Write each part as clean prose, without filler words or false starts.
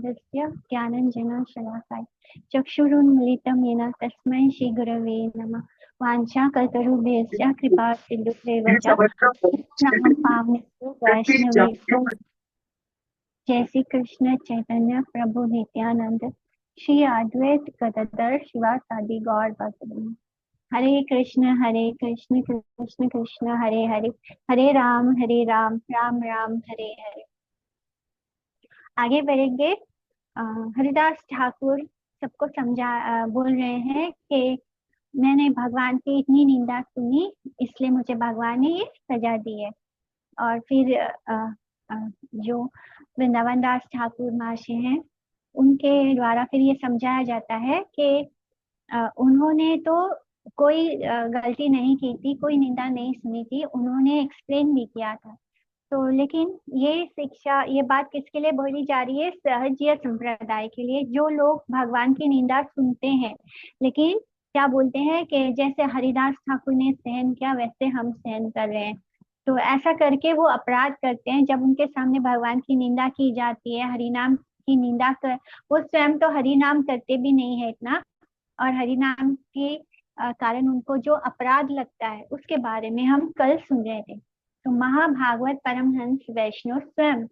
समाधानस्य ज्ञानञ्जनशलाकाय चक्षुरुन्मिलितं येन तस्मै श्रीगुरवे नमः। वाञ्छाकल्पतरुभ्यश्च कृपासिन्धुभ्येव च पतितानां पावनेभ्यो वैष्णवेभ्यो जय श्री कृष्ण चैतन्य प्रभु नित्यानंद श्री अद्वैत गदाधर शिवासादि गौर भक्तवृंद। हरे कृष्ण कृष्ण कृष्ण हरे हरे, हरे राम राम राम हरे हरे। आगे बढ़ेंगे। हरिदास ठाकुर सबको बोल रहे हैं कि मैंने भगवान की इतनी निंदा सुनी, इसलिए मुझे भगवान ने ये सजा दी है। और फिर जो वृंदावन दास ठाकुर महाशय हैं, उनके द्वारा फिर ये समझाया जाता है कि उन्होंने तो कोई गलती नहीं की थी, कोई निंदा नहीं सुनी थी, उन्होंने एक्सप्लेन भी किया था। तो लेकिन ये शिक्षा, ये बात किसके लिए बोली जा रही है? सहजीय संप्रदाय के लिए, जो लोग भगवान की निंदा सुनते हैं लेकिन क्या बोलते हैं कि जैसे हरिदास ठाकुर ने सहन किया वैसे हम सहन कर रहे हैं। तो ऐसा करके वो अपराध करते हैं। जब उनके सामने भगवान की निंदा की जाती है, हरिनाम की निंदा कर, वो स्वयं तो हरिनाम करते भी नहीं है इतना, और हरिनाम के कारण उनको जो अपराध लगता है उसके बारे में हम कल सुन रहे थे। तो महाभागवत परमहंस वैष्णव स्वयं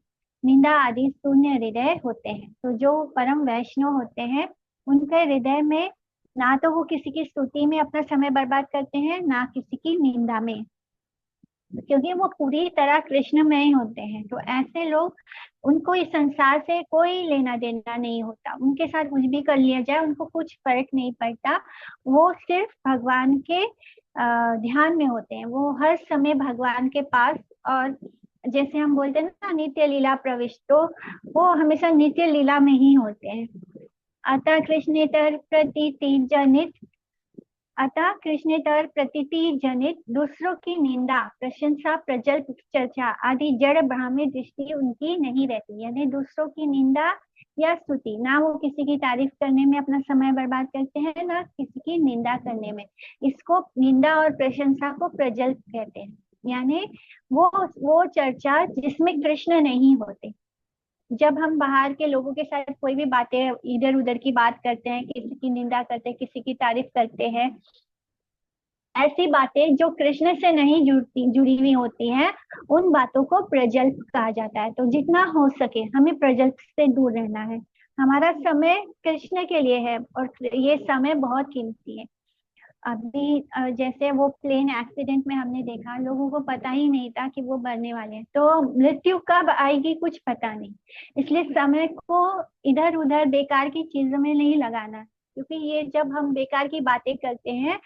निंदा आदि शून्य हृदय होते हैं। तो जो परम वैष्णव होते हैं, उनके हृदय में ना तो वो किसी की स्तुति में अपना समय बर्बाद करते हैं, ना किसी की निंदा में, क्योंकि वो पूरी तरह कृष्णमय होते हैं। तो ऐसे लोग, उनको इस संसार से कोई लेना देना नहीं होता, उनके साथ कुछ भी कर लिया जाए उनको कुछ फर्क नहीं पड़ता। वो सिर्फ भगवान के ध्यान में होते हैं, वो हर समय भगवान के पास। और जैसे हम बोलते हैं ना, नित्य लीला प्रविष्ट, तो वो हमेशा नित्य लीला में ही होते हैं। अतः कृष्णेतर प्रतीति जनित अतः कृष्णेतर प्रतीति जनित दूसरों की निंदा, प्रशंसा, प्रजल्प, चर्चा आदि जड़ भ्राम्य दृष्टि उनकी नहीं रहती। यानी दूसरों की निंदा या स्तुति, ना वो किसी की तारीफ करने में अपना समय बर्बाद करते हैं, ना किसी की निंदा करने में। इसको, निंदा और प्रशंसा को प्रजल्प कहते हैं। यानी वो चर्चा जिसमें कृष्ण नहीं होते। जब हम बाहर के लोगों के साथ कोई भी बातें इधर उधर की बात करते हैं, किसी की निंदा करते हैं, किसी की तारीफ करते हैं, ऐसी बातें जो कृष्ण से नहीं जुड़ी हुई होती हैं, उन बातों को प्रजल्प कहा जाता है। तो जितना हो सके हमें प्रजल्प से दूर रहना है। हमारा समय कृष्ण के लिए है और ये समय बहुत कीमती है। अभी जैसे वो प्लेन एक्सीडेंट में हमने देखा, लोगों को पता ही नहीं था कि वो मरने वाले हैं, तो मृत्यु कब आएगी कुछ पता नहीं। इसलिए समय को इधर उधर बेकार की चीजों में नहीं लगाना, क्योंकि ये जब हम बेकार की बातें करते हैं,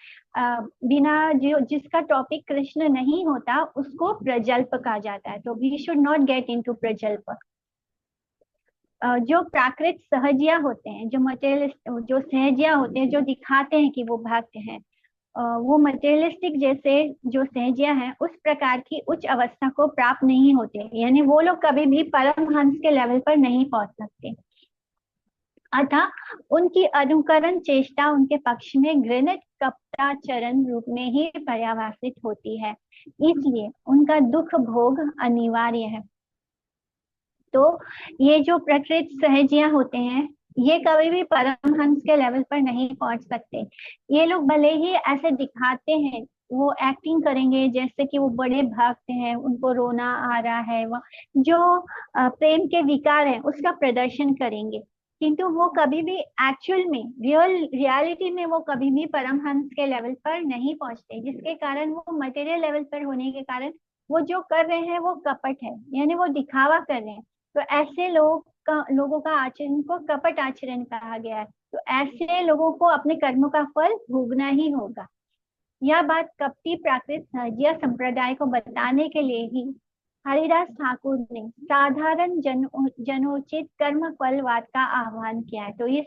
बिना जिसका टॉपिक कृष्ण नहीं होता, उसको प्रजल्प कहा जाता है। तो we should not get into प्रजल्प। जो प्राकृत सहजिया होते हैं, जो मटेरियलिस्ट, जो सहजिया होते हैं, जो दिखाते हैं कि वो भक्त हैं, वो मटेरियलिस्टिक जैसे जो सहजिया है, उस प्रकार की उच्च अवस्था को प्राप्त नहीं होते। यानी वो लोग कभी भी परमहंस के लेवल पर नहीं पहुंच सकते। अतः उनकी अनुकरण चेष्टा उनके पक्ष में घृणित कपटाचरण रूप में ही पर्यावसित होती है, इसलिए उनका दुख भोग अनिवार्य है। तो ये जो प्रकृत सहजिया होते हैं, ये कभी भी परमहंस के लेवल पर नहीं पहुंच सकते। ये लोग भले ही ऐसे दिखाते हैं, वो एक्टिंग करेंगे जैसे कि वो बड़े भक्त हैं, उनको रोना आ रहा है, वो जो प्रेम के विकार है उसका प्रदर्शन करेंगे, किंतु वो कभी भी एक्चुअल में, रियलिटी में वो कभी भी परमहंस के लेवल पर नहीं पहुंचते। जिसके कारण वो मटेरियल लेवल पर होने के कारण वो जो कर रहे हैं वो कपट है, यानी वो दिखावा कर रहे हैं। तो ऐसे लोगों का आचरण को कपट आचरण कहा गया है। तो ऐसे लोगों को अपने कर्मों का फल भोगना ही होगा। यह बात कपटी प्राकृत सहजिया संप्रदाय को बताने के लिए ही हरिदास ठाकुर ने साधारण जनोचित कर्म फलवाद का आह्वान किया है। तो इस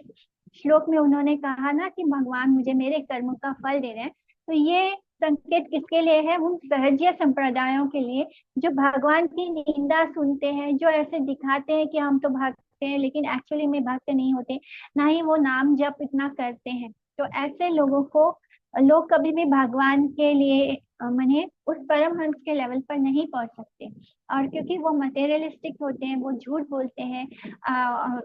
श्लोक में उन्होंने कहा ना कि भगवान मुझे मेरे कर्मों का फल दे रहे हैं। तो ये संकेत किसके लिए है? उन सहजिया संप्रदायों के लिए, जो भगवान की निंदा सुनते हैं, जो ऐसे दिखाते हैं कि हम तो भक्त हैं लेकिन एक्चुअली में भक्त नहीं होते, ना ही वो नाम जप इतना करते हैं। तो ऐसे लोगों को लोग कभी भी भगवान के लिए माने उस परमहंस के लेवल पर नहीं पहुंच सकते। और क्योंकि वो मटेरियलिस्टिक होते हैं, वो झूठ बोलते हैं,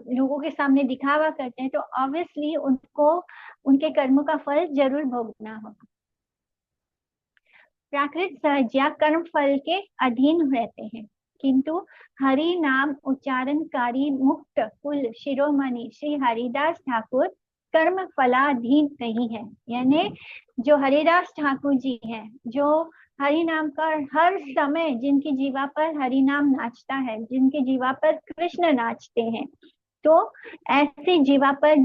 लोगों के सामने दिखावा करते हैं, तो ऑब्वियसली उनको उनके कर्मों का फल जरूर भोगना होगा। प्राकृत सहजिया कर्म फल के अधीन रहते हैं, किंतु हरि नाम उच्चारणकारी मुक्त कुल शिरोमणि श्री हरिदास ठाकुर कर्म फलाधीन नहीं है। यानी जो हरिदास ठाकुर जी हैं, जो हरि नाम का हर समय, जिनकी जीवा पर हरि नाम नाचता है, जिनकी जीवा पर कृष्ण नाचते हैं, तो ऐसी जीवा पर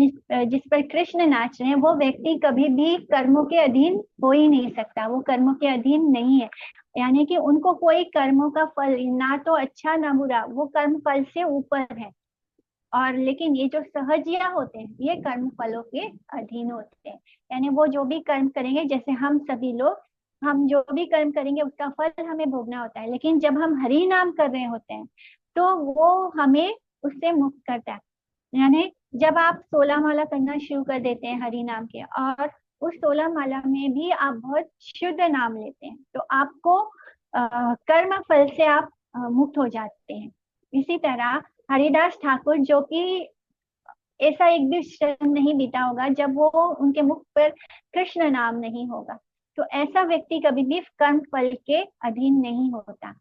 जिस पर कृष्ण नाच रहे हैं, वो व्यक्ति कभी भी कर्मों के अधीन हो ही नहीं सकता, वो कर्मों के अधीन नहीं है। यानी कि उनको कोई कर्मों का फल ना तो अच्छा ना बुरा, वो कर्म फल से ऊपर है। और लेकिन ये जो सहजिया होते हैं, ये कर्म फलों के अधीन होते हैं। यानी वो जो भी कर्म करेंगे, जैसे हम सभी लोग, हम जो भी कर्म करेंगे उसका फल हमें भोगना होता है, लेकिन जब हम हरि नाम कर रहे होते हैं तो वो हमें उससे मुक्त करता है। यानी जब आप 16 माला करना शुरू कर देते हैं हरि नाम के, और उस 16 माला में भी आप बहुत शुद्ध नाम लेते हैं, तो आपको कर्म फल से आप मुक्त हो जाते हैं। इसी तरह हरिदास ठाकुर, जो कि ऐसा एक भी क्षण नहीं बीता होगा जब वो उनके मुख पर कृष्ण नाम नहीं होगा, तो ऐसा व्यक्ति कभी भी कर्म फल के अधीन नहीं होता।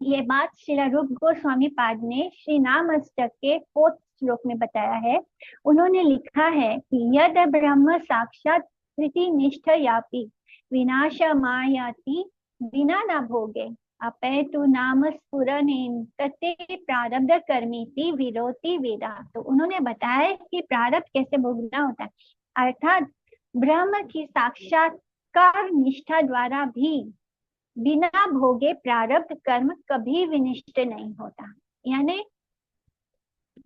ये बात श्रीला रूप गोस्वामी पाद ने श्री नाम अष्टक के 4th श्लोक में बताया है। उन्होंने लिखा है कि यद ब्रह्म साक्षात प्रीति निष्ठ यापी विनाश मायाति बिना न भोगे अपेतु नाम स्फुरनेन तते प्रारब्ध कर्मीति विरोति वेदा। तो उन्होंने बताया कि प्रारब्ध कैसे भोगना होता है, अर्थात ब्रह्म की साक्षात्कार निष्ठा द्वारा भी बिना भोगे प्रारब्ध कर्म कभी विनिष्ट नहीं होता। यानी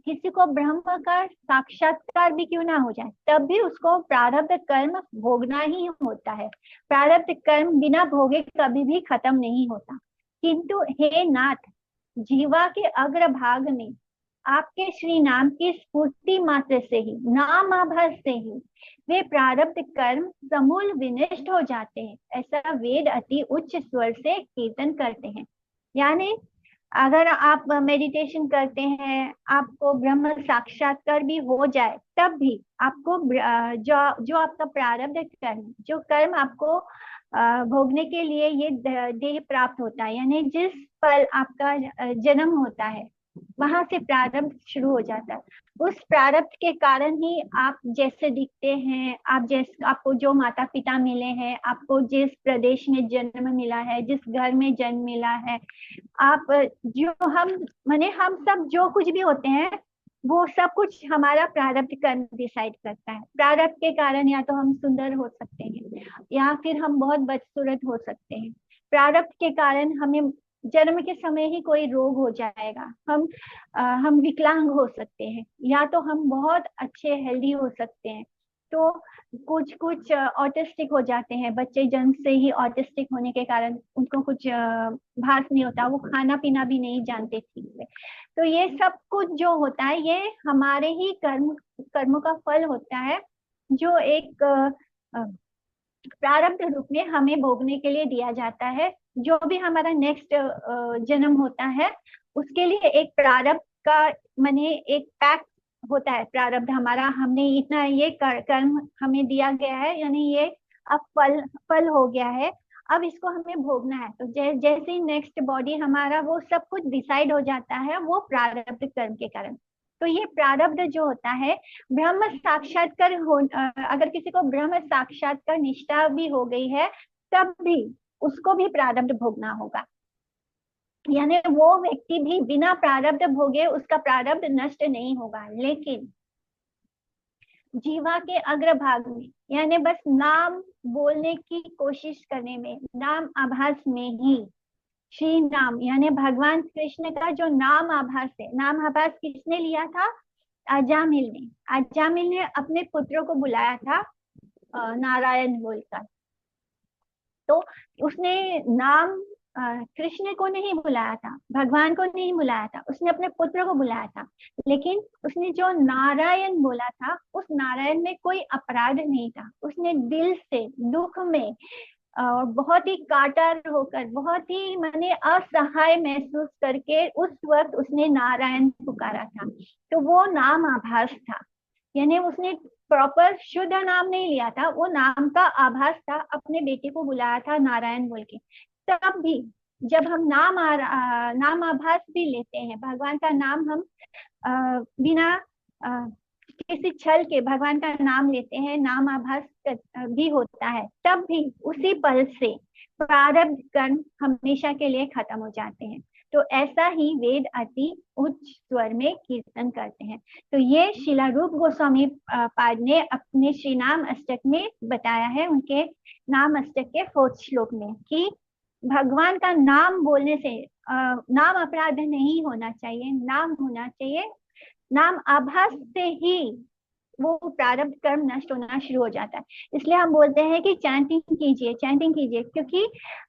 किसी को ब्रह्म का साक्षात्कार भी क्यों ना हो जाए, तब भी उसको प्रारब्ध कर्म भोगना ही होता है। प्रारब्ध कर्म बिना भोगे कभी भी खत्म नहीं होता। किंतु हे नाथ, जीवा के अग्रभाग में आपके श्री नाम की स्फूर्ति मात्र से ही, नाम आभास से ही वे प्रारब्ध कर्म समूल विनष्ट हो जाते हैं, ऐसा वेद अति उच्च स्वर से कीर्तन करते हैं। यानी अगर आप मेडिटेशन करते हैं, आपको ब्रह्म साक्षात्कार भी हो जाए, तब भी आपको जो जो आपका प्रारब्ध कर्म, जो कर्म आपको भोगने के लिए ये देह प्राप्त होता है, यानी जिस पल आपका जन्म होता है, वहां से प्रारब्ध शुरू हो जाता है। उस प्रारब्ध के कारण ही आप जैसे दिखते हैं, आप जैसे, आपको जो माता पिता मिले हैं, आपको जिस प्रदेश में जन्म मिला है, जिस घर में जन्म मिला है, आप जो हम माने हम सब जो कुछ भी होते हैं, वो सब कुछ हमारा प्रारब्ध कर्म डिसाइड करता है। प्रारब्ध के कारण या तो हम सुंदर हो सकते हैं, या फिर हम बहुत बदसूरत हो सकते हैं। प्रारब्ध के कारण हमें जन्म के समय ही कोई रोग हो जाएगा, हम विकलांग हो सकते हैं, या तो हम बहुत अच्छे हेल्दी हो सकते हैं। तो कुछ कुछ ऑटिस्टिक हो जाते हैं बच्चे, जन्म से ही ऑटिस्टिक होने के कारण उनको कुछ भास नहीं होता, वो खाना पीना भी नहीं जानते ठीक से। तो ये सब कुछ जो होता है, ये हमारे ही कर्मों का फल होता है, जो एक प्रारब्ध रूप में हमें भोगने के लिए दिया जाता है। जो भी हमारा नेक्स्ट जन्म होता है, उसके लिए एक प्रारब्ध का माने एक पैक्ट होता है। प्रारब्ध हमारा, हमने इतना ये कर्म हमें दिया गया है, यानी ये अब फल फल हो गया है, अब इसको हमें भोगना है। तो जैसे ही नेक्स्ट बॉडी हमारा, वो सब कुछ डिसाइड हो जाता है वो प्रारब्ध कर्म के कारण। तो ये प्रारब्ध जो होता है, ब्रह्म साक्षात्कार हो, अगर किसी को ब्रह्म साक्षात्कार निष्ठा भी हो गई है, तब भी उसको भी प्रारब्ध भोगना होगा। यानी वो व्यक्ति भी बिना प्रारब्ध भोगे उसका प्रारब्ध नष्ट नहीं होगा। लेकिन जीवा के अग्रभाग में, यानी बस नाम बोलने की कोशिश करने में, नाम आभास में ही, श्री नाम यानी भगवान कृष्ण का जो नाम आभास है, नाम आभास किसने लिया था? अजामिल ने। अजामिल ने अपने पुत्रों को बुलाया था नारायण बोलकर। तो उसने नाम कृष्ण को नहीं बुलाया था, भगवान को नहीं बुलाया था, उसने अपने पुत्र को बुलाया था। लेकिन उसने जो नारायण बोला था, उस नारायण में कोई अपराध नहीं था। उसने दिल से, दुख में, और बहुत ही कातर होकर, बहुत ही माने असहाय महसूस करके उस वक्त उसने नारायण पुकारा था। तो वो नाम आभास था, यानी उसने प्रॉपर शुद्ध नाम नहीं लिया था, वो नाम का आभास था, अपने बेटे को बुलाया था नारायण बोल के। तब भी जब हम नाम आभास भी लेते हैं, भगवान का नाम हम बिना किसी छल के भगवान का नाम लेते हैं, नाम आभास भी होता है, तब भी उसी पल से प्रारब्ध कर्म हमेशा के लिए खत्म हो जाते हैं। तो ऐसा ही वेद अति उच्च स्वर में कीर्तन करते हैं। तो ये शिला रूप गोस्वामी पाद ने अपने श्री नाम अष्टक में बताया है, उनके नाम अष्टक के 4th श्लोक में, कि भगवान का नाम बोलने से नाम अपराध नहीं होना चाहिए, नाम होना चाहिए। नाम आभास से ही वो प्रारब्ध कर्म नष्ट होना शुरू हो जाता है। इसलिए हम बोलते हैं कि चैंटिंग कीजिए, चैंटिंग कीजिए, क्योंकि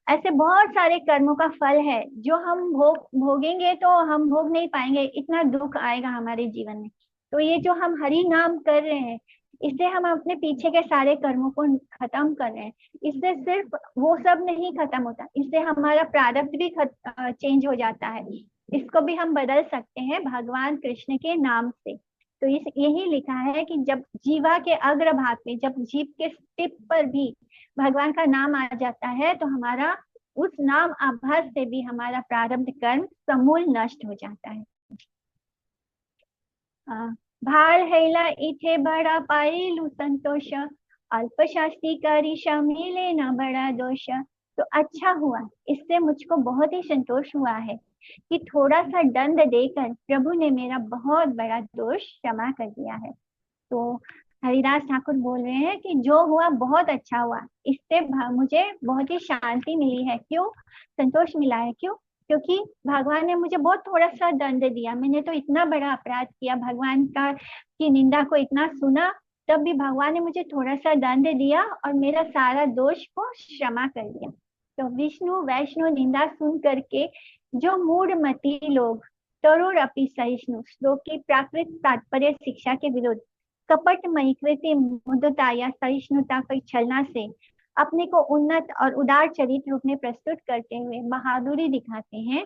ऐसे बहुत सारे कर्मों का फल है जो हम भोगेंगे तो हम भोग नहीं पाएंगे, इतना दुख आएगा हमारे जीवन में। तो ये जो हम हरि नाम कर रहे हैं, इससे हम अपने पीछे के सारे कर्मों को खत्म कर रहे हैं। इससे सिर्फ वो सब नहीं खत्म होता, इससे हमारा प्रारब्ध भी चेंज हो जाता है। इसको भी हम बदल सकते हैं भगवान कृष्ण के नाम से। तो इस यही लिखा है कि जब जीवा के अग्रभाग में, जब जीभ के टिप पर भी भगवान का नाम आ जाता है, तो हमारा उस नाम आभास से भी हमारा प्रारब्ध कर्म समूल नष्ट हो जाता है। भार हैला इथे बड़ा पाइलू संतोष, अल्प शास्ति करी मिले न बड़ा दोष। तो अच्छा हुआ, इससे मुझको बहुत ही संतोष हुआ है कि थोड़ा सा दंड देकर प्रभु ने मेरा बहुत बड़ा दोष क्षमा कर दिया है। तो हरिदास ठाकुर बोल रहे हैं कि जो हुआ बहुत अच्छा हुआ, इससे मुझे बहुत ही शांति मिली है। क्यों संतोष मिला है? क्यों? क्योंकि भगवान ने मुझे बहुत थोड़ा सा दंड दिया। मैंने तो इतना बड़ा अपराध किया, भगवान का की निंदा को इतना सुना, तब भी भगवान ने मुझे थोड़ा सा दंड दिया और मेरा सारा दोष को क्षमा कर दिया। तो विष्णु वैष्णु निंदा सुन करके जो मूढ़मती लोग तरुण अपि सहिष्णु श्लोक की प्राकृत तात्पर्य शिक्षा के विरुद्ध कपट मयकृति मुदता या सहिष्णुता की छलना से अपने को उन्नत और उदार चरित्र रूप में प्रस्तुत करते हुए बहादुरी दिखाते हैं,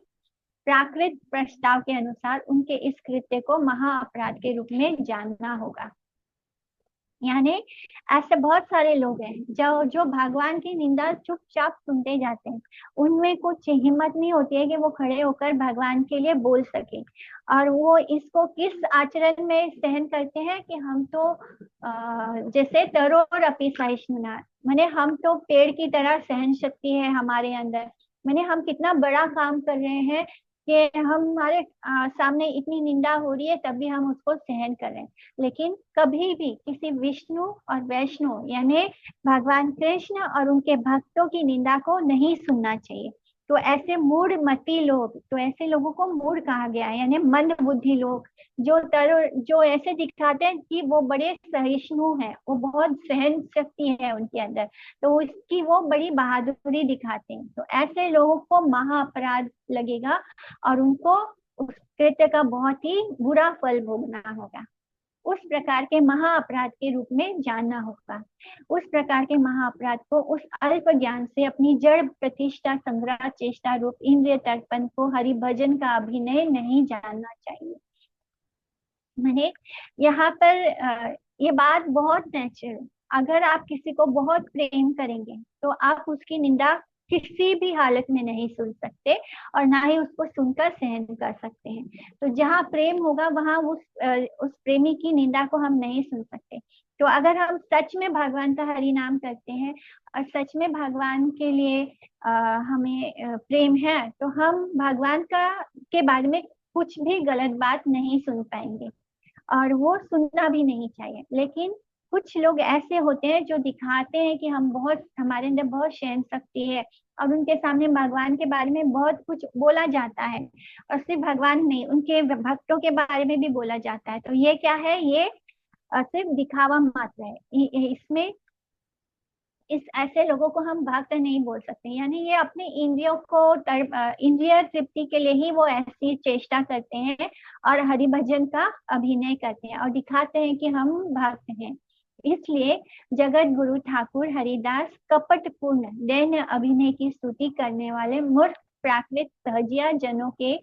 प्राकृत प्रस्ताव के अनुसार उनके इस कृत्य को महाअपराध के रूप में जानना होगा। यानी ऐसे बहुत सारे लोग हैं जो जो भगवान की निंदा चुपचाप सुनते जाते हैं, उनमें कुछ हिम्मत नहीं होती है कि वो खड़े होकर भगवान के लिए बोल सके। और वो इसको किस आचरण में सहन करते हैं कि हम तो जैसे तरोर अपि सहिष्णुना, माने हम तो पेड़ की तरह सहन शक्ति है हमारे अंदर। माने हम कितना बड़ा काम कर रहे हैं कि हमारे सामने इतनी निंदा हो रही है, तब भी हम उसको सहन कर रहे हैं। लेकिन कभी भी किसी विष्णु और वैष्णु यानी भगवान कृष्ण और उनके भक्तों की निंदा को नहीं सुनना चाहिए। तो ऐसे मूढ़मती लोग, तो ऐसे लोगों को मूढ़ कहा गया है, यानी मंद बुद्धि लोग, जो ऐसे दिखाते हैं कि वो बड़े सहिष्णु हैं, वो बहुत सहन शक्ति है उनके अंदर, तो उसकी वो बड़ी बहादुरी दिखाते हैं। तो ऐसे लोगों को महाअपराध लगेगा और उनको उस कृत्य का बहुत ही बुरा फल भोगना होगा। उस प्रकार के महाअपराध के रूप में जानना होगा। उस प्रकार के महाअपराध को उस अल्प ज्ञान से अपनी जड़ प्रतिष्ठा संग्रह चेष्टा रूप इंद्रिय तर्पण को हरि भजन का अभिनय नहीं जानना चाहिए। मैंने यहाँ पर ये बात बहुत नेचुरल, अगर आप किसी को बहुत प्रेम करेंगे तो आप उसकी निंदा किसी भी हालत में नहीं सुन सकते और ना ही उसको सुनकर सहन कर सकते हैं। तो जहाँ प्रेम होगा वहां उस प्रेमी की निंदा को हम नहीं सुन सकते। तो अगर हम सच में भगवान का हरि नाम करते हैं और सच में भगवान के लिए हमें प्रेम है, तो हम भगवान का के बारे में कुछ भी गलत बात नहीं सुन पाएंगे और वो सुनना भी नहीं चाहिए। लेकिन कुछ लोग ऐसे होते हैं जो दिखाते हैं कि हम बहुत, हमारे अंदर बहुत सहन शक्ति है और उनके सामने भगवान के बारे में बहुत कुछ बोला जाता है, और सिर्फ भगवान नहीं उनके भक्तों के बारे में भी बोला जाता है। तो ये क्या है? ये सिर्फ दिखावा मात्र है। इसमें इस ऐसे लोगों को हम भक्त नहीं बोल सकते। यानी ये अपने इंद्रियों को इंद्रिय तृप्ति के लिए ही वो ऐसी चेष्टा करते हैं और हरि भजन का अभिनय करते हैं और दिखाते हैं कि हम भक्त हैं। इसलिए जगत गुरु ठाकुर हरिदास कपटपूर्ण दैन्य अभिनय की स्तुति करने वाले मूर्ख प्राकृत सहजिया जनों के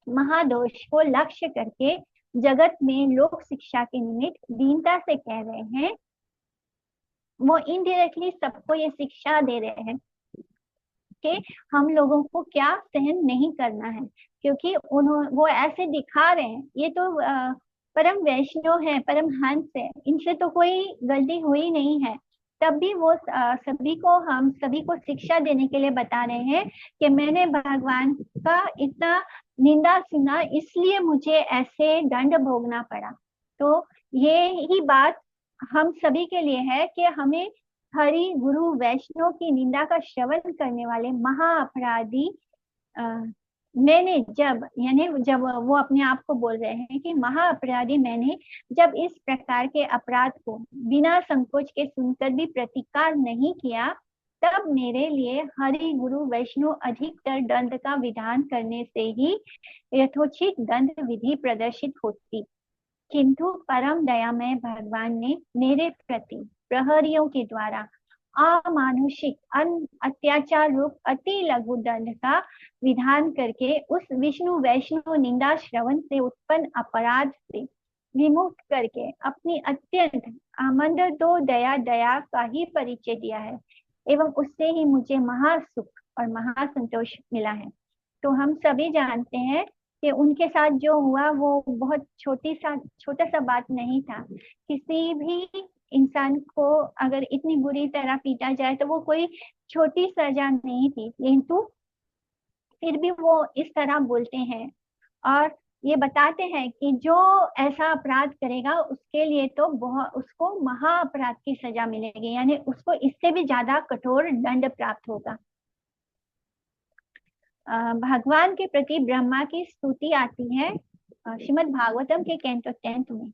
महादोष को लक्ष्य करके जगत में लोक शिक्षा के निमित्त दीनता से कह रहे हैं। वो इनडायरेक्टली सबको ये शिक्षा दे रहे हैं कि हम लोगों को क्या सहन नहीं करना है, क्योंकि वो ऐसे दिखा रहे हैं ये तो परम वैष्णव है, परम हंस है, इनसे तो कोई गलती हुई नहीं है। तब भी वो हम सभी को शिक्षा देने के लिए बता रहे हैं कि मैंने भगवान का इतना निंदा सुना, इसलिए मुझे ऐसे दंड भोगना पड़ा। तो ये ही बात हम सभी के लिए है कि हमें हरि गुरु वैष्णव की निंदा का श्रवण करने वाले महाअपराधी मैंने जब वो अपने आप को बोल रहे हैं कि महाअपराधी मैंने जब इस प्रकार के अपराध को बिना संकोच के सुनकर भी प्रतिकार नहीं किया, तब मेरे लिए हरि गुरु वैष्णव अधिकतर दंड का विधान करने से ही यथोचित दंड विधि प्रदर्शित होती। किंतु परम दयामय भगवान ने मेरे प्रति प्रहरियों के द्वारा अमानुषिक अत्याचार रूप अति लघु दंड का विधान करके उस विष्णु वैष्णव निंदा श्रवण से उत्पन्न अपराध से विमुक्त करके अपनी अत्यंत आमंद दो दया का ही परिचय दिया है, एवं उससे ही मुझे महासुख और महासंतोष मिला है। तो हम सभी जानते हैं कि उनके साथ जो हुआ वो बहुत छोटा सा बात नहीं था। किसी भी इंसान को अगर इतनी बुरी तरह पीटा जाए तो वो कोई छोटी सजा नहीं थी, किंतु फिर भी वो इस तरह बोलते हैं और ये बताते हैं कि जो ऐसा अपराध करेगा उसके लिए तो उसको महाअपराध की सजा मिलेगी, यानी उसको इससे भी ज्यादा कठोर दंड प्राप्त होगा। भगवान के प्रति ब्रह्मा की स्तुति आती है श्रीमद् भागवतम के कैंटो 10 में।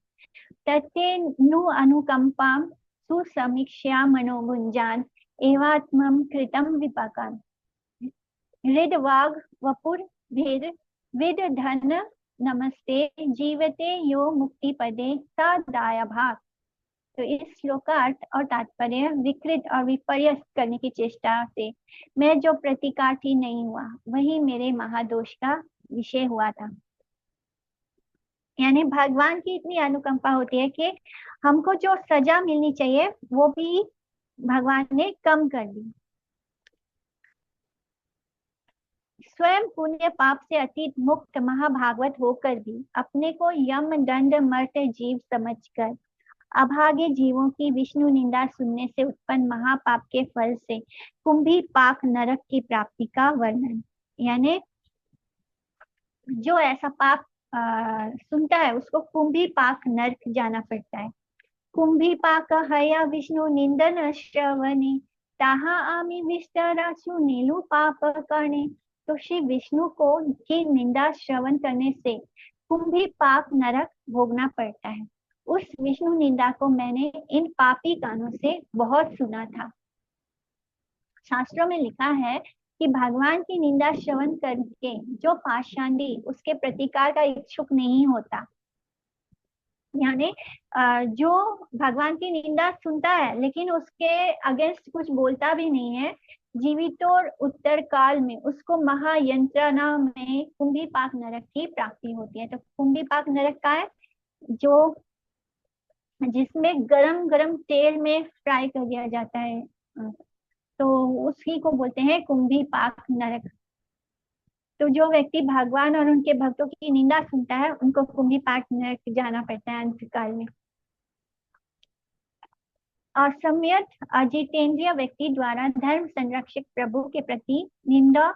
तत्ते नु अनुकंपाम सुसमीक्षा मनोगुंजान एवात्मम कृतम विपाकान हृद वाग वपुर भेद विद धन नमस्ते जीवते यो मुक्ति पदे सा दाया भाग। तो इस श्लोक का अर्थ और तात्पर्य विकृत और विपर्यस्त करने की चेष्टा से मैं जो प्रतिकार्थी नहीं हुआ वही मेरे महादोष का विषय हुआ था। यानी भगवान की इतनी अनुकंपा होती है कि हमको जो सजा मिलनी चाहिए वो भी भगवान ने कम कर दी। स्वयं पुण्य पाप से अतीत मुक्त महाभागवत होकर भी अपने को यम दंड मर्त जीव समझकर अभागे जीवों की विष्णु निंदा सुनने से उत्पन्न महापाप के फल से कुंभी पाक नरक की प्राप्ति का वर्णन। यानी जो ऐसा पाप सुनता है उसको कुंभी पाक नरक जाना पड़ता है। कुंभी पाक हया विष्णु निंदन श्रवणे ताहा आमी विस्तरासु नीलु पाप करने। तो श्री विष्णु को की निंदा श्रवण करने से कुंभी पाक नरक भोगना पड़ता है। उस विष्णु निंदा को मैंने इन पापी कानों से बहुत सुना था। शास्त्रों में लिखा है कि भगवान की निंदा श्रवण करके जो पाषांडी उसके प्रतिकार का इच्छुक नहीं होता, यानी जो भगवान की निंदा सुनता है लेकिन उसके अगेंस्ट कुछ बोलता भी नहीं है, जीवितोर उत्तर काल में उसको महायंत्रणा में कुंभी पाक नरक की प्राप्ति होती है। तो कुंभी पाक नरक का है जो जिसमें गरम गरम तेल में फ्राई कर दिया जाता है, तो उसी को बोलते हैं कुंभी पाक नरक। तो जो व्यक्ति भगवान और उनके भक्तों की निंदा सुनता है उनको कुंभी पाक नरक जाना पड़ता है अंत काल में। असम्यक अजितेंद्रिय व्यक्ति द्वारा धर्म संरक्षक प्रभु के प्रति निंदा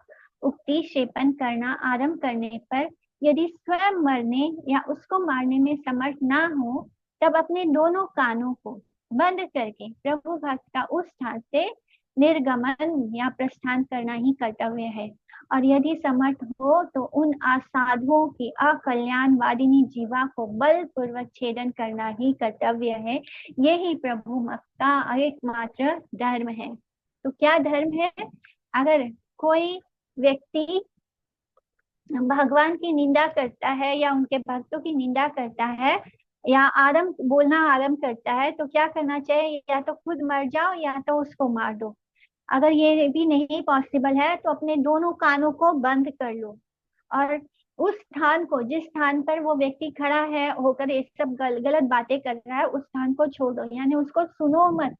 उक्ति क्षेपण करना आरंभ करने पर यदि स्वयं मरने या उसको मारने में समर्थ ना हो तब अपने दोनों कानों को बंद करके प्रभु भक्त का उस स्थान से निर्गमन या प्रस्थान करना ही कर्तव्य है। और यदि समर्थ हो तो उन असाधुओं की अकल्याणवादिनी जीवा को बलपूर्वक छेदन करना ही कर्तव्य है। यही प्रभु का एकमात्र धर्म है। तो क्या धर्म है? अगर कोई व्यक्ति भगवान की निंदा करता है या उनके भक्तों की निंदा करता है या आरंभ बोलना आरंभ करता है तो क्या करना चाहिए, या तो खुद मर जाओ या तो उसको मार दो। अगर ये भी नहीं पॉसिबल है तो अपने दोनों कानों को बंद कर लो, और उस स्थान को, जिस स्थान पर वो व्यक्ति खड़ा है होकर ये सब गलत बातें कर रहा है, उस स्थान को छोड़ दो, यानी उसको सुनो मत।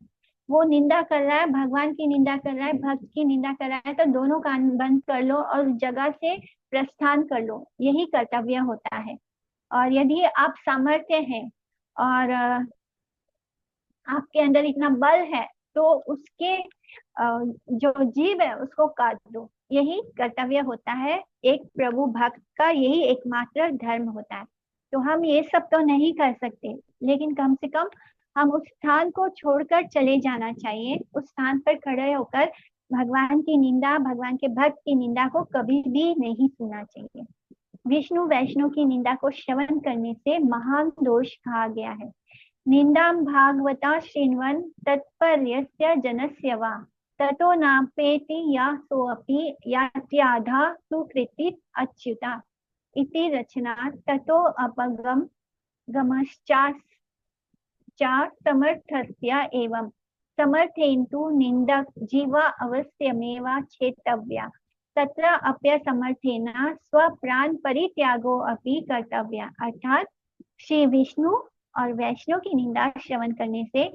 वो निंदा कर रहा है, भगवान की निंदा कर रहा है, भक्त की निंदा कर रहा है, तो दोनों कान बंद कर लो और उस जगह से प्रस्थान कर लो। यही कर्तव्य होता है। और यदि आप सामर्थ्य हैं और आपके अंदर इतना बल है, तो उसके जो जीव है उसको काट दो। यही कर्तव्य होता है एक प्रभु भक्त का, यही एकमात्र धर्म होता है। तो हम ये सब तो नहीं कर सकते, लेकिन कम से कम हम उस स्थान को छोड़कर चले जाना चाहिए। उस स्थान पर खड़े होकर भगवान की निंदा, भगवान के भक्त की निंदा को कभी भी नहीं सुनना चाहिए। विष्णु वैष्णव की निंदा को श्रवण करने से महान दोष कहा गया है। निंदां भागवता शृण्वन् तत्पर्यस्य जनस्य वा ततो नापेति या सोऽपि यात्याधा सुकृति अच्युता इति रचनात् ततो अपगम गमश्चा समर्थस्य एवं समर्थेन्तु निंदक जीवा अवश्यमेव छेतव्या तत्र अप्यसमर्थेन स्वप्राण परित्यागो अपि कर्तव्य। अर्थात श्री विष्णु और वैष्णव की निंदा श्रवण करने से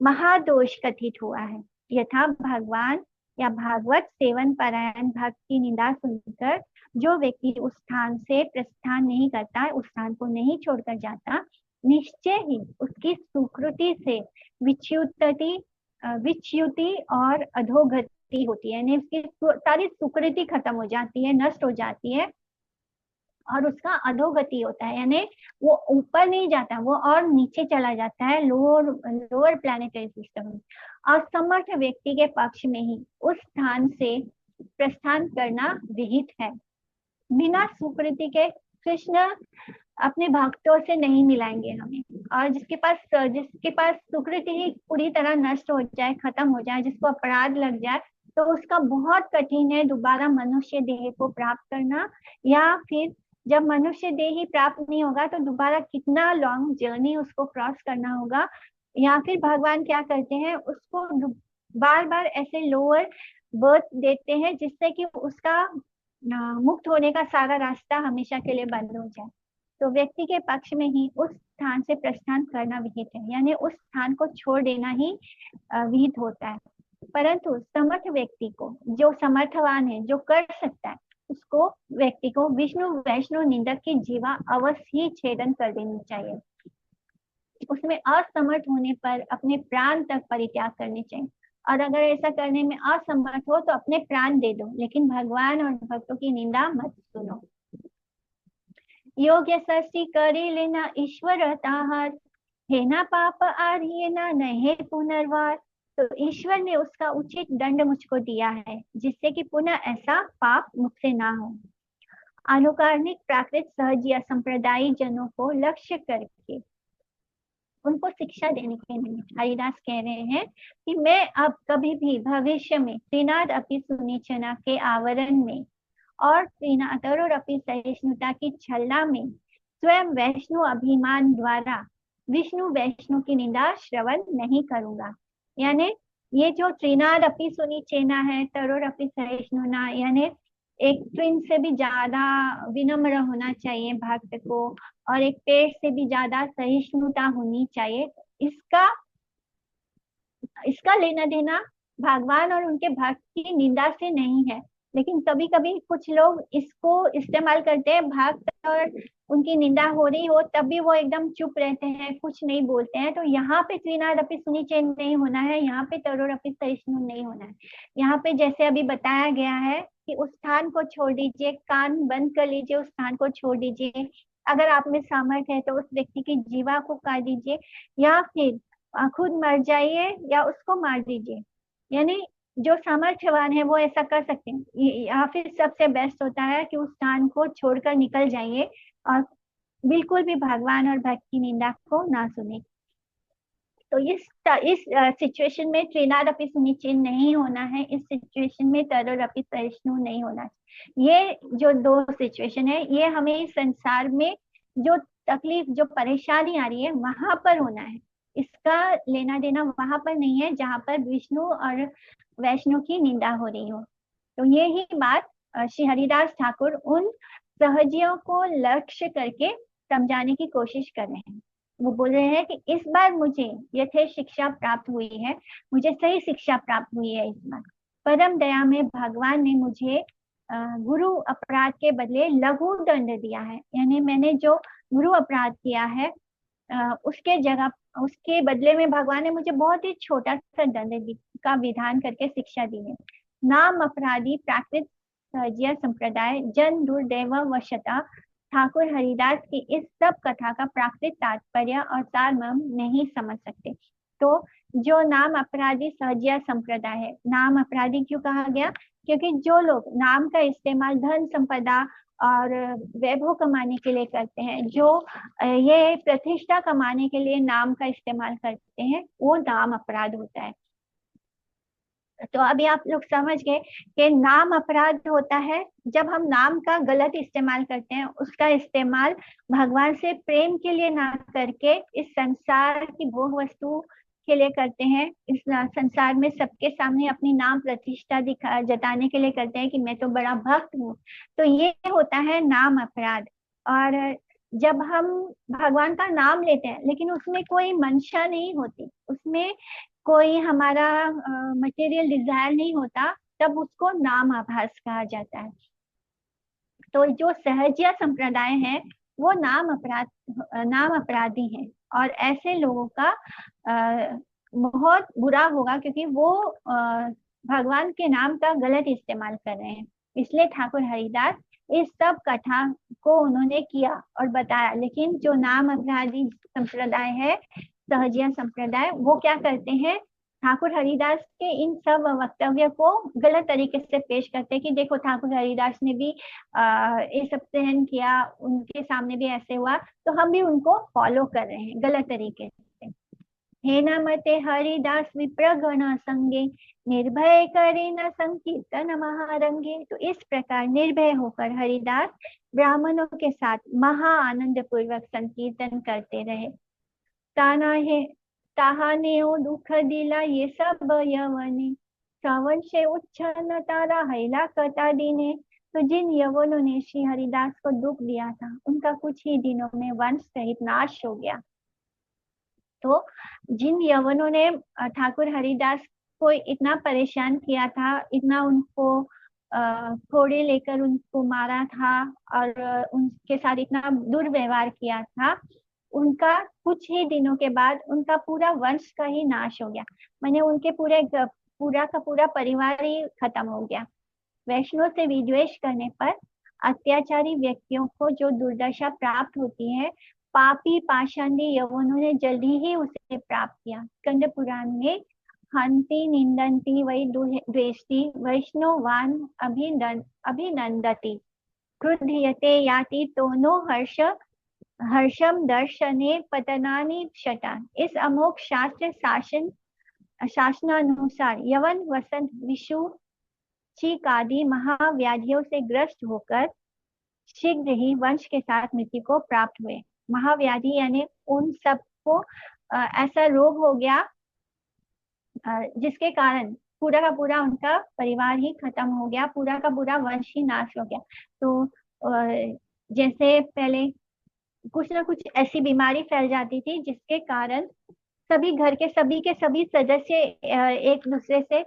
महादोष कथित हुआ है। यथा भगवान या भागवत सेवन परायण भक्त की निंदा सुनकर जो व्यक्ति उस स्थान से प्रस्थान नहीं करता, उस स्थान को नहीं छोड़कर जाता, निश्चय ही उसकी सुकृति से विच्युति विच्युति और अधोगति होती है, यानी उसकी सारी सुकृति खत्म हो जाती है, नष्ट हो जाती है, और उसका अधोगति होता है, यानी वो ऊपर नहीं जाता, वो और नीचे चला जाता है, लोअर लोअर प्लैनेटरी सिस्टम में। असमर्थ व्यक्ति के पक्ष में ही उस स्थान से प्रस्थान करना विहित है। बिना सुकृति के कृष्ण अपने भक्तों से नहीं मिलाएंगे हमें। और जिसके पास सुकृति ही पूरी तरह नष्ट हो जाए, खत्म हो जाए, जिसको अपराध लग जाए, तो उसका बहुत कठिन है दोबारा मनुष्य देह को प्राप्त करना। या फिर जब मनुष्य देह ही प्राप्त नहीं होगा तो दोबारा कितना लॉन्ग जर्नी उसको क्रॉस करना होगा। या फिर भगवान क्या करते हैं, उसको बार बार ऐसे लोअर बर्थ देते हैं जिससे कि उसका मुक्त होने का सारा रास्ता हमेशा के लिए बंद हो जाए। तो व्यक्ति के पक्ष में ही उस स्थान से प्रस्थान करना विहित है, यानी उस स्थान को छोड़ देना ही विहित होता है। परंतु समर्थ व्यक्ति को, जो समर्थवान है, जो कर सकता है, उसको व्यक्ति को विष्णु वैष्णव निंदक की जीवा अवश्य ही छेदन कर देनी चाहिए। उसमें असमर्थ होने पर अपने प्राण तक परित्याग करने चाहिए। और अगर ऐसा करने में असमर्थ हो तो अपने प्राण दे दो, लेकिन भगवान और भक्तों की निंदा मत सुनो। योग्य सृष्टि करी लेना ईश्वर ताहार, है ना पाप आर्य ना नहे पुनर्वार। तो ईश्वर ने उसका उचित दंड मुझको दिया है, जिससे कि पुनः ऐसा पाप मुझसे ना हो। अनुकारनिक प्राकृत सहज या संप्रदायी जनों को लक्ष्य करके उनको शिक्षा देने के निमित्त हरिदास कह रहे हैं कि मैं अब कभी भी भविष्य में त्रिनाद अपि सुनीचना के आवरण में और त्रिनादर और अपि सहिष्णुता की छलना में स्वयं वैष्णव अभिमान द्वारा विष्णु वैष्णव की निंदा श्रवण नहीं करूंगा। यानी ये जो त्रिनाद अपि सुनीचेना है, तरोर अपि सहिष्णुना, यानी एक ट्विन से भी ज्यादा विनम्र होना चाहिए भक्त को, और एक पेड़ से भी ज्यादा सहिष्णुता होनी चाहिए। इसका इसका लेना देना भगवान और उनके भक्त की निंदा से नहीं है। लेकिन कभी कभी कुछ लोग इसको इस्तेमाल करते हैं, भक्त और उनकी निंदा हो रही हो तब भी वो एकदम चुप रहते हैं, कुछ नहीं बोलते हैं। तो यहाँ पे त्रिनाद अपि सुनिचेन नहीं होना है, यहाँ पे तरोर अपि सहिष्णु नहीं होना है। यहाँ पे जैसे अभी बताया गया है कि उस स्थान को छोड़ दीजिए, कान बंद कर लीजिए, उस स्थान को छोड़ दीजिए। अगर आप में सामर्थ्य है तो उस व्यक्ति की जीवा को काट दीजिए, या फिर खुद मर जाइए या उसको मार दीजिए। यानी जो सामर्थ्यवान है वो ऐसा कर सकते हैं। या फिर सबसे बेस्ट होता है कि उस स्थान को छोड़कर निकल जाइए और बिल्कुल भी भगवान और भक्त की निंदा को ना सुने। तो इस सिचुएशन में त्रिनाद अपि सुनिचिन नहीं होना है, इस सिचुएशन में तरोर अपि सहिष्णु नहीं होना है। ये जो दो सिचुएशन है, ये हमें इस संसार में जो तकलीफ, जो परेशानी आ रही है वहां पर होना है। इसका लेना देना वहां पर नहीं है जहां पर विष्णु और वैष्णव की निंदा हो रही हो। तो ये ही बात श्री हरिदास ठाकुर उन सहजियों को लक्ष्य करके समझाने की कोशिश कर रहे हैं। वो बोल रहे हैं कि इस बार मुझे यथेष्ट शिक्षा प्राप्त हुई है, मुझे सही शिक्षा प्राप्त हुई है इस बार। परम दया में भगवान ने मुझे गुरु अपराध के बदले लघु दंड दिया है, यानी मैंने जो गुरु अपराध किया है उसके जगह, उसके बदले में भगवान ने मुझे बहुत ही छोटा सा दंड का विधान करके शिक्षा दी है। नाम अपराधी प्राकृत सहजिया संप्रदाय जन दुर्दैव वशता ठाकुर हरिदास की इस सब कथा का प्राकृत तात्पर्य और सारमर्म नहीं समझ सकते। तो जो नाम अपराधी सहजिया संप्रदाय है, नाम अपराधी क्यों कहा गया? क्योंकि जो लोग नाम का इस्तेमाल धन संपदा और वैभव कमाने के लिए करते हैं, जो ये प्रतिष्ठा कमाने के लिए नाम का इस्तेमाल करते हैं, वो नाम अपराध होता है। तो अभी आप लोग समझ गए कि नाम अपराध होता है जब हम नाम का गलत इस्तेमाल करते हैं, उसका इस्तेमाल भगवान से प्रेम के लिए ना करके इस संसार की भोग वस्तु के लिए करते हैं, इस संसार में सबके सामने अपनी नाम प्रतिष्ठा दिखा जताने के लिए करते हैं कि मैं तो बड़ा भक्त हूँ। तो ये होता है नाम अपराध। और जब हम भगवान का नाम लेते हैं लेकिन उसमें कोई मंशा नहीं होती, उसमें कोई हमारा मटेरियल डिजायर नहीं होता, तब उसको नाम आभास कहा जाता है। तो जो सहजिया संप्रदाय है वो नाम अपराधी है, और ऐसे लोगों का बहुत बुरा होगा क्योंकि वो भगवान के नाम का गलत इस्तेमाल कर रहे हैं। इसलिए ठाकुर हरिदास इस सब कथा को उन्होंने किया और बताया। लेकिन जो नाम अपराधी संप्रदाय है, सहजिया संप्रदाय, वो क्या करते हैं? ठाकुर हरिदास के इन सब वक्तव्य को गलत तरीके से पेश करते हैं कि देखो ठाकुर हरिदास ने भी ये सब सहन किया, उनके सामने भी ऐसे हुआ, तो हम भी उनको फॉलो कर रहे हैं गलत तरीके से। हे नमते हरिदास विप्रगण संगे निर्भय करे न संकीर्तन महारंगे। तो इस प्रकार निर्भय होकर हरिदास ब्राह्मणों के साथ महा आनंद पूर्वक संकीर्तन करते रहे। ताना है ताहाने ओ दुख दिला ये सब यवने, श्रवण से उच्छन्न तारा हैला कटा दीने। तो जिन यवनों ने श्री हरिदास को दुख दिया था, उनका कुछ ही दिनों में वंश सहित नाश हो गया। तो जिन यवनों ने ठाकुर हरिदास को इतना परेशान किया था, इतना उनको घोड़े लेकर उनको मारा था और उनके साथ इतना दुर्व्यवहार किया था, उनका कुछ ही दिनों के बाद उनका पूरा वंश का ही नाश हो गया। माने उनके पूरा का पूरा परिवार ही खत्म हो गया। वैष्णव से विद्वेष करने पर अत्याचारी व्यक्तियों को जो दुर्दशा प्राप्त होती है, पापी पाषाणी यवनों ने जल्दी ही उसे प्राप्त किया। स्कंद पुराण में हंति निंदन्ति वै द्वेष्टि वैष्णवान अभिनंदति क्रुध्यते याति तोनो हर्षम दर्शने पतनानि शतान। इस अमोघ शास्त्र शासनानुसार यवन वसंत विषु चीक आदि महाव्याधियों से ग्रस्त होकर शीघ्र ही वंश के साथ मृत्यु को प्राप्त हुए। महाव्याधि यानी उन सबको ऐसा रोग हो गया जिसके कारण पूरा का पूरा उनका परिवार ही खत्म हो गया, पूरा का पूरा वंश ही नाश हो गया। तो जैसे पहले कुछ ना कुछ ऐसी बीमारी फैल जाती थी जिसके कारण सभी घर के सभी सदस्य एक दूसरे से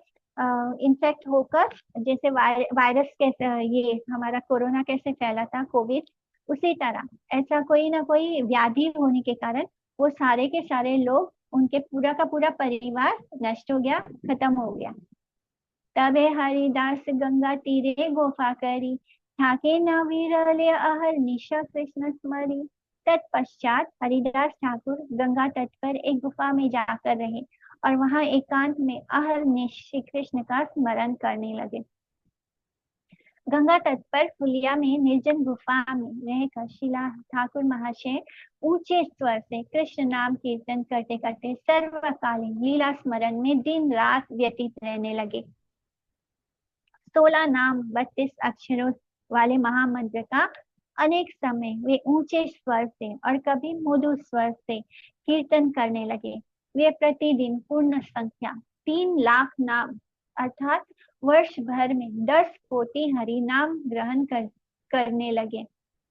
इन्फेक्ट होकर, जैसे वायरस कैसे, ये हमारा कोरोना कैसे फैला था, कोविड, उसी तरह ऐसा कोई ना कोई व्याधि होने के कारण वो सारे के सारे लोग, उनके पूरा का पूरा परिवार नष्ट हो गया, खत्म हो गया। तबे हरिदास गंगा तीरे गोफा करी, ठाके न विरले अहर निशा कृष्ण स्मरी। तत्पश्चात हरिदास ठाकुर गंगा तट पर एक गुफा में जाकर रहे और वहां एकांत में अहरनिश श्री कृष्ण का स्मरण करने लगे। गंगा तट पर फुलिया में निर्जन गुफा में रहकर शिला ठाकुर महाशय ऊंचे स्वर से कृष्ण नाम कीर्तन करते करते सर्वकालीन लीला स्मरण में दिन रात व्यतीत रहने लगे। 16 नाम 32 अक्षरों वाले महामंत्र का अनेक समय वे ऊंचे स्वर से और कभी मृदु स्वर से कीर्तन करने लगे। वे प्रतिदिन पूर्ण संख्या 3 लाख नाम अर्थात वर्ष भर में 10 कोटि हरि नाम ग्रहण करने लगे।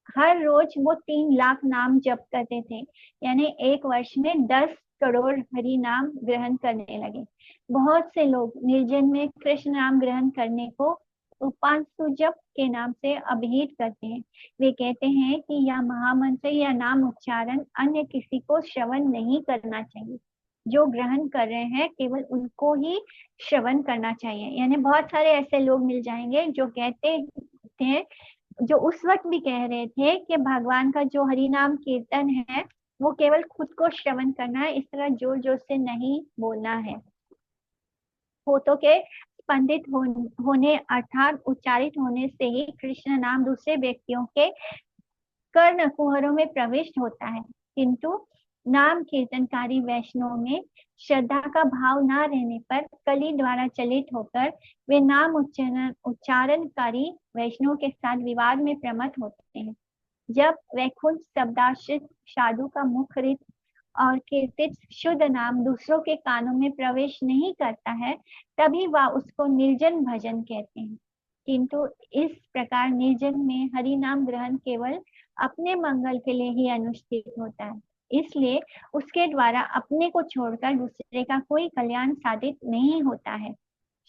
हर रोज वो 3 लाख नाम जप करते थे, यानी एक वर्ष में 10 करोड़ हरि नाम ग्रहण करने लगे। बहुत से लोग निर्जन में कृष्ण नाम ग्रहण करने को उपांशु जप के नाम से अभिहित करते हैं। वे कहते हैं कि यह महामंत्र या नाम उच्चारण अन्य किसी को श्रवण नहीं करना चाहिए। जो ग्रहण कर रहे हैं केवल उनको ही श्रवण करना चाहिए। यानी बहुत सारे ऐसे लोग मिल जाएंगे जो कहते थे, जो उस वक्त भी कह रहे थे कि भगवान का जो हरि नाम कीर्तन है वो केवल खुद को श्रवण करना है, इस तरह जोर जोर से नहीं बोलना है। होठों के स्पंदित होने अर्थात उच्चारित होने से ही कृष्ण नाम दूसरे व्यक्तियों के कर्ण कुहरों में प्रविष्ट होता है, किंतु नाम कीर्तनकारी वैष्णव में श्रद्धा का भाव न रहने पर कली द्वारा चलित होकर वे नाम उच्चारणकारी वैष्णव के साथ विवाद में प्रमत्त होते हैं। जब वैकुंठ शब्दाश्रित साधु का मुख रित और कीर्तित शुद्ध नाम दूसरों के कानों में प्रवेश नहीं करता है, तभी वह उसको निर्जन भजन कहते हैं। किंतु इस प्रकार निर्जन में हरि नाम ग्रहण केवल अपने मंगल के लिए ही अनुष्ठित होता है, इसलिए उसके द्वारा अपने को छोड़कर दूसरे का कोई कल्याण साधित नहीं होता है।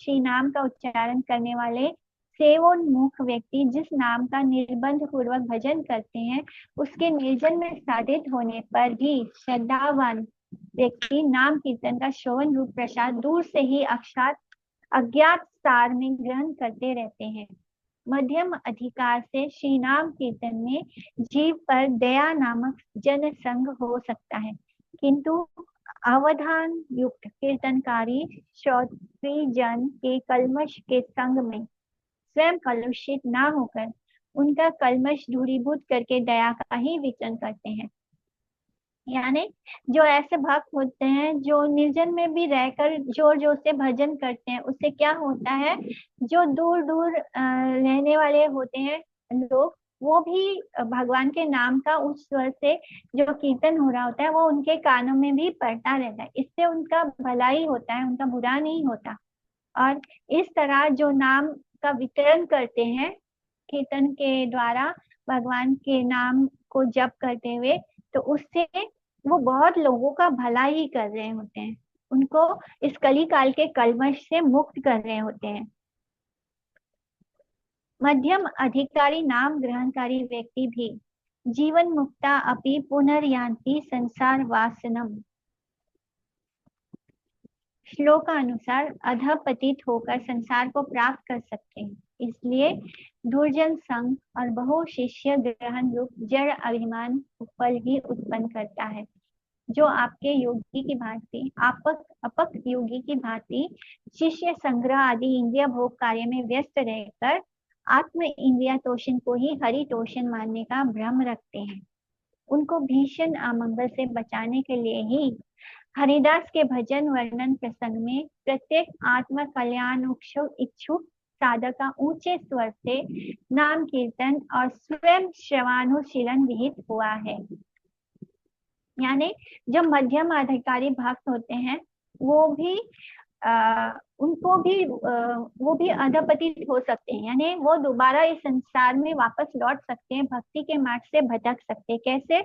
श्री नाम का उच्चारण करने वाले सेवोन्मुख व्यक्ति जिस नाम का निर्बंध पूर्वक भजन करते हैं, उसके निर्जन में साधित होने पर भी श्रद्धावान व्यक्ति नाम कीर्तन का श्रवण रूप प्रसाद दूर से ही अज्ञात सार में ग्रहण करते रहते हैं। मध्यम अधिकार से श्री नाम कीर्तन में जीव पर दया नामक जन संग हो सकता है, किंतु अवधान युक्त कीर्तनकारी श्रोत्री जन के कल्मश के संग में स्वयं कलुषित ना होकर उनका कल्मश दूरीभूत करके दया का ही विचरण करते हैं। यानी जो ऐसे भक्त होते हैं जो निर्जन में भी रहकर जोर जोर से भजन करते हैं, उससे क्या होता है, जो दूर दूर रहने वाले होते हैं लोग, वो भी भगवान के नाम का उस स्वर से जो कीर्तन हो रहा होता है वो उनके कानों में भी पड़ता रहता है। इससे उनका भला ही होता है, उनका बुरा नहीं होता। और इस तरह जो नाम का वितरण करते हैं कीर्तन के द्वारा भगवान के नाम को जप करते हुए, तो उससे वो बहुत लोगों का भला ही कर रहे होते हैं, उनको इस कली काल के कल्मश से मुक्त कर रहे होते हैं। मध्यम अधिकारी नाम ग्रहणकारी व्यक्ति भी जीवन मुक्ता अपि पुनर्यान्ति संसार वासनम श्लोक अनुसार अधपतित होकर संसार को प्राप्त कर सकते हैं। इसलिए दुर्जन संग और बहु शिष्य ग्रहण रूप जड़ अभिमान फल ही उत्पन्न करता है, जो आपके योगी की भांति अपक योगी की भांति शिष्य संग्रह आदि इंद्रिय भोग कार्य में व्यस्त रहकर आत्म इंद्रिया तोषण को ही हरि तोषण मानने का भ्रम रखते हैं। उनको भीषण अमंगल से बचाने के लिए ही हरिदास के भजन वर्णन प्रसंग में प्रत्येक आत्म कल्याण इच्छुक साधक का ऊंचे स्वर से नाम कीर्तन और स्वयं श्रवानुशीलन विहित हुआ है। यानी जो मध्यम अधिकारी भक्त होते हैं वो भी वो भी अधपतित हो सकते हैं, यानी वो दोबारा इस संसार में वापस लौट सकते हैं, भक्ति के मार्ग से भटक सकते हैं। कैसे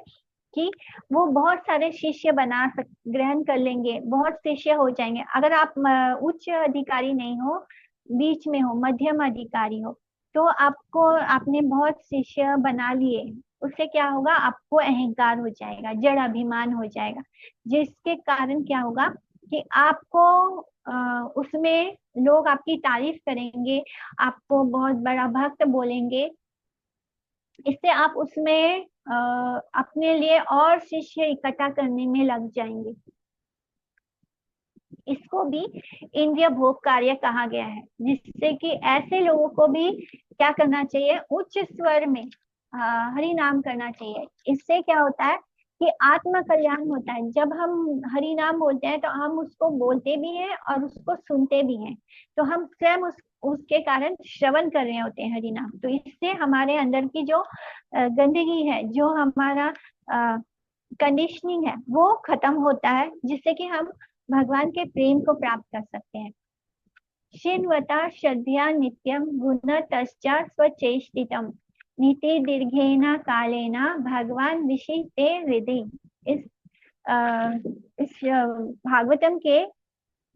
कि वो बहुत सारे शिष्य ग्रहण कर लेंगे, बहुत शिष्य हो जाएंगे। अगर आप उच्च अधिकारी नहीं हो, बीच में हो, मध्यम अधिकारी हो, तो आपने बहुत शिष्य बना लिए, उससे क्या होगा, आपको अहंकार हो जाएगा, जड़ अभिमान हो जाएगा, जिसके कारण क्या होगा कि आपको उसमें लोग आपकी तारीफ करेंगे, आपको बहुत बड़ा भक्त बोलेंगे। इससे आप उसमें अपने लिए और शिष्य इकट्ठा करने में लग जाएंगे। इसको भी इंद्रिय भोग कार्य कहा गया है, जिससे कि ऐसे लोगों को भी क्या करना चाहिए, उच्च स्वर में हरि नाम करना चाहिए। इससे क्या होता है कि आत्म कल्याण होता है। जब हम हरि नाम बोलते हैं तो हम उसको बोलते भी हैं और उसको सुनते भी हैं, तो हम स्वयं उसके कारण श्रवण कर रहे होते हैं हरि नाम। तो इससे हमारे अंदर की जो गंदगी है, जो हमारा कंडीशनिंग है, वो खत्म होता है, जिससे कि हम भगवान के प्रेम को प्राप्त कर सकते हैं। शिन्वता श्रद्धया नित्यम गुणतश्च स्वचेष्टितम नीति दीर्घेन कालेन भगवान विशिष्टे हृदय। इस भागवतम के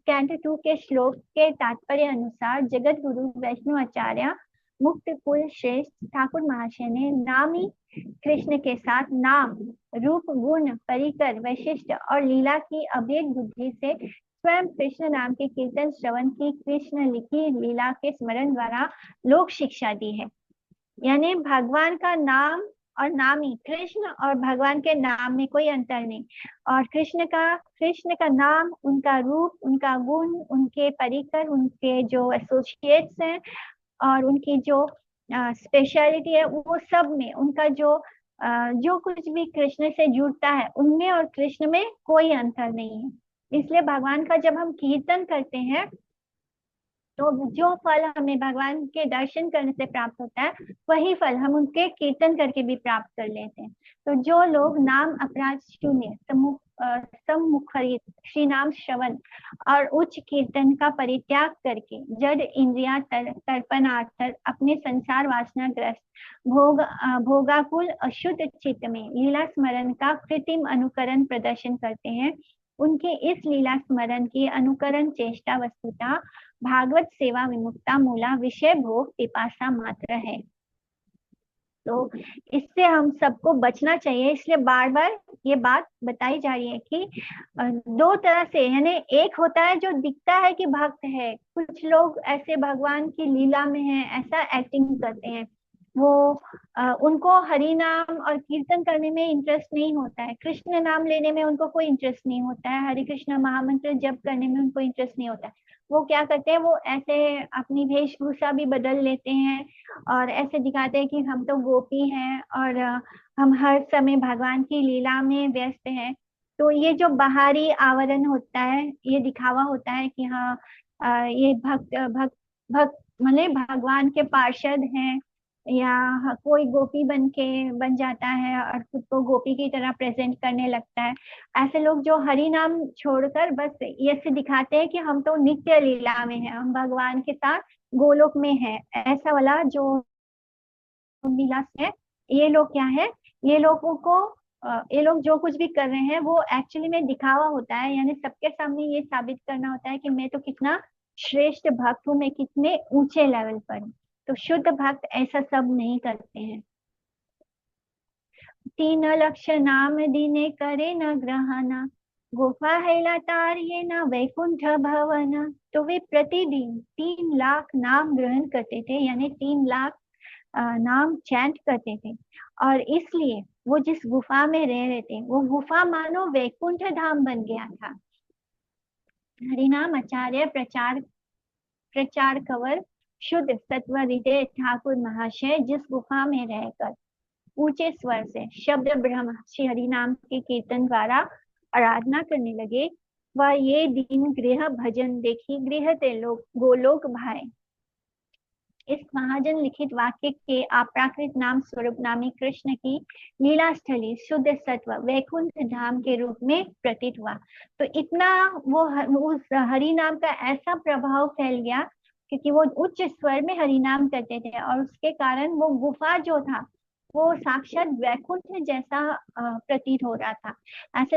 कैंटो 2 के श्लोक के तात्पर्य अनुसार जगत गुरु वैष्णव आचार्य मुक्त कुल श्रेष्ठ ठाकुर महाशय ने नामी कृष्ण के साथ नाम रूप गुण परिकर वैशिष्ट और लीला की अभेद बुद्धि से स्वयं कृष्ण नाम के कीर्तन श्रवण की कृष्ण लिखी लीला के स्मरण द्वारा लोक शिक्षा दी है। यानी भगवान का नाम और नामी, कृष्ण और भगवान के नाम में कोई अंतर नहीं। और कृष्ण का नाम, उनका रूप, उनका गुण, उनके परिकर, उनके जो एसोसिएट्स हैं और उनकी जो स्पेशलिटी है, वो सब में उनका जो कुछ भी कृष्ण से जुड़ता है, उनमें और कृष्ण में कोई अंतर नहीं है। इसलिए भगवान का जब हम कीर्तन करते हैं तो जो फल हमें भगवान के दर्शन करने से प्राप्त होता है, वही फल हम उनके कीर्तन करके भी प्राप्त कर लेते हैं। तो जो लोग नाम अपराध शून्य सम्मुखरित श्री नाम श्रवण और उच्च कीर्तन का परित्याग करके जड़ इंद्रिया तर्पणार्थ अपने संसार वासनाग्रस्त भोगाकुल अशुद्ध चित्त में लीला स्मरण का कृत्रिम अनुकरण प्रदर्शन करते हैं, उनके इस लीला स्मरण की अनुकरण चेष्टा वस्तुता भागवत सेवा विमुक्ता मूला विषय भोग पिपासा मात्र है। तो इससे हम सबको बचना चाहिए। इसलिए बार बार ये बात बताई जा रही है कि दो तरह से, यानी एक होता है जो दिखता है कि भक्त है, कुछ लोग ऐसे भगवान की लीला में हैं, ऐसा एक्टिंग करते हैं, वो उनको हरि नाम और कीर्तन करने में इंटरेस्ट नहीं होता है, कृष्ण नाम लेने में उनको कोई इंटरेस्ट नहीं होता है, हरे कृष्ण महामंत्र जप करने में उनको इंटरेस्ट नहीं होता है। वो क्या करते हैं, वो ऐसे अपनी वेशभूषा भी बदल लेते हैं और ऐसे दिखाते हैं कि हम तो गोपी हैं और हम हर समय भगवान की लीला में व्यस्त हैं। तो ये जो बाहरी आवरण होता है, ये दिखावा होता है कि हाँ ये भक्त भक्त भक्त मतलब भगवान के पार्षद हैं, या कोई गोपी बन जाता है और खुद को गोपी की तरह प्रेजेंट करने लगता है। ऐसे लोग जो हरि नाम छोड़कर बस ये से दिखाते हैं कि हम तो नित्य लीला में हैं, हम भगवान के साथ गोलोक में हैं, ऐसा वाला जो लीला है, ये लोग क्या है, ये लोगों को ये लोग जो कुछ भी कर रहे हैं वो एक्चुअली में दिखावा होता है, यानी सबके सामने ये साबित करना होता है कि मैं तो कितना श्रेष्ठ भक्त हूँ, मैं कितने ऊंचे लेवल पर हूँ। तो शुद्ध भक्त ऐसा सब नहीं करते हैं। 3 लक्ष नाम दीने करे न ग्रहण गुफा हैला तारिये न वैकुंठ भवन। तो वे प्रतिदिन 3 लाख नाम ग्रहण करते थे, यानी 3 लाख नाम चैंट करते थे। और इसलिए वो जिस गुफा में रह रहे थे, वो गुफा मानो वैकुंठ धाम बन गया था। हरिनाम आचार्य प्रचार कवर शुद्ध सत्व हृदय ठाकुर महाशय जिस गुफा में रहकर ऊंचे स्वर से शब्द ब्रह्म श्री हरि नाम के कीर्तन द्वारा आराधना करने लगे, वह ये दिन गृह भजन देखी गृह ते लोग गोलोक भाई। इस महाजन लिखित वाक्य के अपराकृत नाम स्वरूप नामी कृष्ण की लीला स्थली शुद्ध सत्व वैकुंठ धाम के रूप में प्रतीत हुआ। तो इतना वो उस हरि नाम का ऐसा प्रभाव फैल गया, क्योंकि वो उच्च स्वर में हरि नाम करते थे और उसके कारण वो गुफा जो था वो साक्षात वैकुंठ जैसा प्रतीत हो रहा था। ऐसे